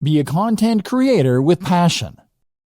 Be a content creator with passion.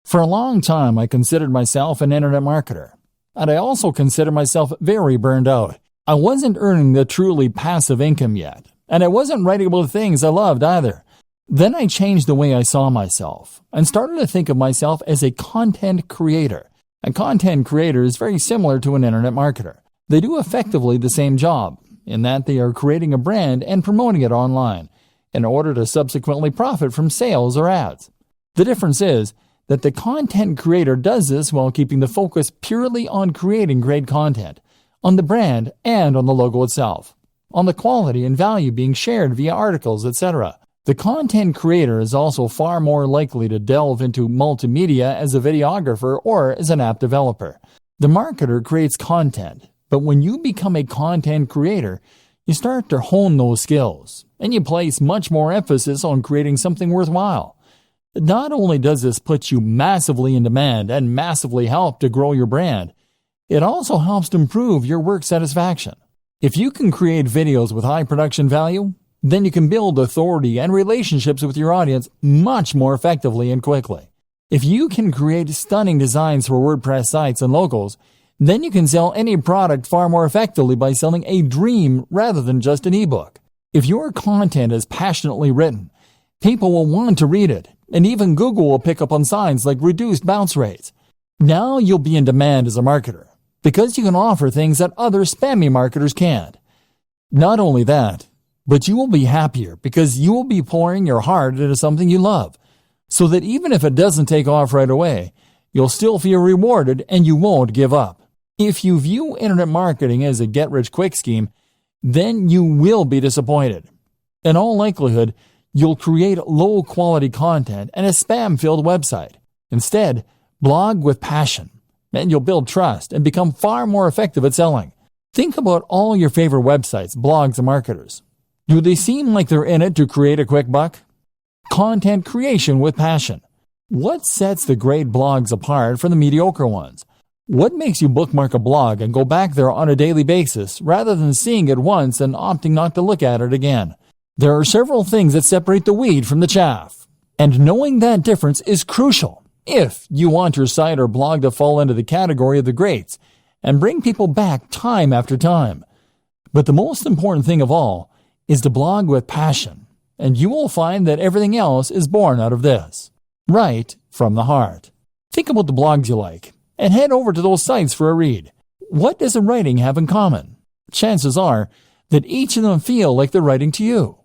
For a long time, I considered myself an internet marketer, and I also considered myself very burned out. I wasn't earning the truly passive income yet, and I wasn't writing about the things I loved either. Then I changed the way I saw myself and started to think of myself as a content creator. A content creator is very similar to an internet marketer. They do effectively the same job, in that they are creating a brand and promoting it online in order to subsequently profit from sales or ads. The difference is that the content creator does this while keeping the focus purely on creating great content, on the brand and on the logo itself, on the quality and value being shared via articles, etc. The content creator is also far more likely to delve into multimedia as a videographer or as an app developer. The marketer creates content, but when you become a content creator, you start to hone those skills, and you place much more emphasis on creating something worthwhile. Not only does this put you massively in demand and massively help to grow your brand, it also helps to improve your work satisfaction. If you can create videos with high production value, then you can build authority and relationships with your audience much more effectively and quickly. If you can create stunning designs for WordPress sites and logos, then you can sell any product far more effectively by selling a dream rather than just an ebook. If your content is passionately written, people will want to read it, and even Google will pick up on signs like reduced bounce rates. Now you'll be in demand as a marketer, because you can offer things that other spammy marketers can't. Not only that, but you will be happier because you will be pouring your heart into something you love, so that even if it doesn't take off right away, you'll still feel rewarded and you won't give up. If you view internet marketing as a get-rich-quick scheme, then you will be disappointed. In all likelihood, you'll create low-quality content and a spam-filled website. Instead, blog with passion, and you'll build trust and become far more effective at selling. Think about all your favorite websites, blogs, and marketers. Do they seem like they're in it to create a quick buck? Content creation with passion. What sets the great blogs apart from the mediocre ones? What makes you bookmark a blog and go back there on a daily basis rather than seeing it once and opting not to look at it again? There are several things that separate the wheat from the chaff, and knowing that difference is crucial if you want your site or blog to fall into the category of the greats and bring people back time after time. But the most important thing of all is to blog with passion, and you will find that everything else is born out of this, right from the heart. Think about the blogs you like, and head over to those sites for a read. What does the writing have in common? Chances are that each of them feel like they're writing to you.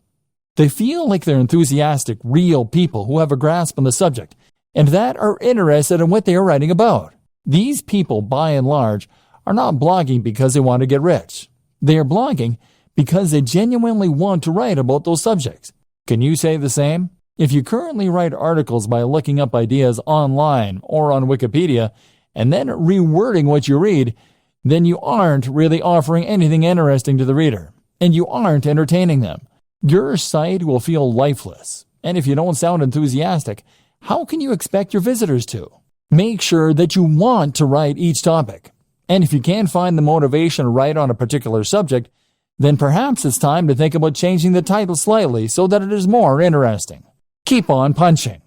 They feel like they're enthusiastic, real people who have a grasp on the subject and that are interested in what they are writing about. These people, by and large, are not blogging because they want to get rich. They are blogging because they genuinely want to write about those subjects. Can you say the same? If you currently write articles by looking up ideas online or on Wikipedia, and then rewording what you read, then you aren't really offering anything interesting to the reader, and you aren't entertaining them. Your site will feel lifeless, and if you don't sound enthusiastic, how can you expect your visitors to? Make sure that you want to write each topic, and if you can't find the motivation to write on a particular subject, then perhaps it's time to think about changing the title slightly so that it is more interesting. Keep on punching.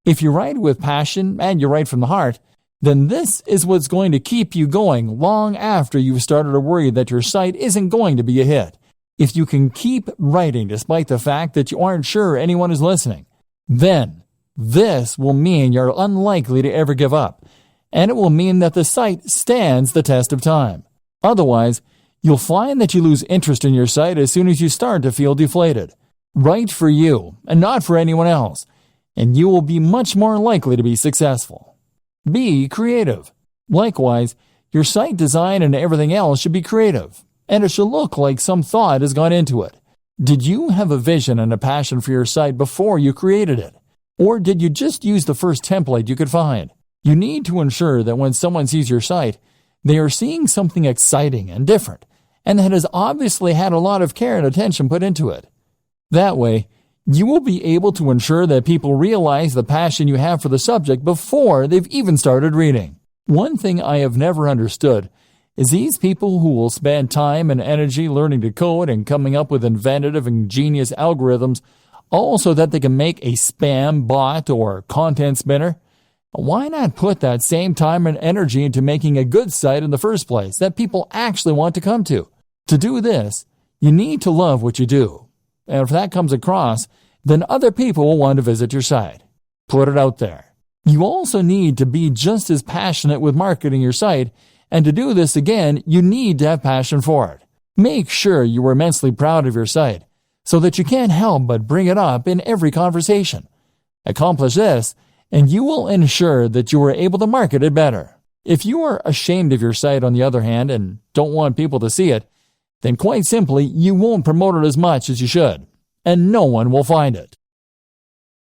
If you write with passion and you write from the heart, then this is what's going to keep you going long after you've started to worry that your site isn't going to be a hit. If you can keep writing despite the fact that you aren't sure anyone is listening, then this will mean you're unlikely to ever give up, and it will mean that the site stands the test of time. Otherwise, you'll find that you lose interest in your site as soon as you start to feel deflated. Write for you and not for anyone else, and you will be much more likely to be successful. Be creative. Likewise, your site design and everything else should be creative, and it should look like some thought has gone into it. Did you have a vision and a passion for your site before you created it? Or did you just use the first template you could find? You need to ensure that when someone sees your site, they are seeing something exciting and different, and that has obviously had a lot of care and attention put into it. That way, you will be able to ensure that people realize the passion you have for the subject before they've even started reading. One thing I have never understood is these people who will spend time and energy learning to code and coming up with inventive and ingenious algorithms all so that they can make a spam bot or content spinner? Why not put that same time and energy into making a good site in the first place that people actually want to come to? To do this, you need to love what you do. And if that comes across, then other people will want to visit your site. Put it out there. You also need to be just as passionate with marketing your site, and to do this again, you need to have passion for it. Make sure you are immensely proud of your site, so that you can't help but bring it up in every conversation. Accomplish this, and you will ensure that you are able to market it better. If you are ashamed of your site, on the other hand, and don't want people to see it, then quite simply, you won't promote it as much as you should, and no one will find it.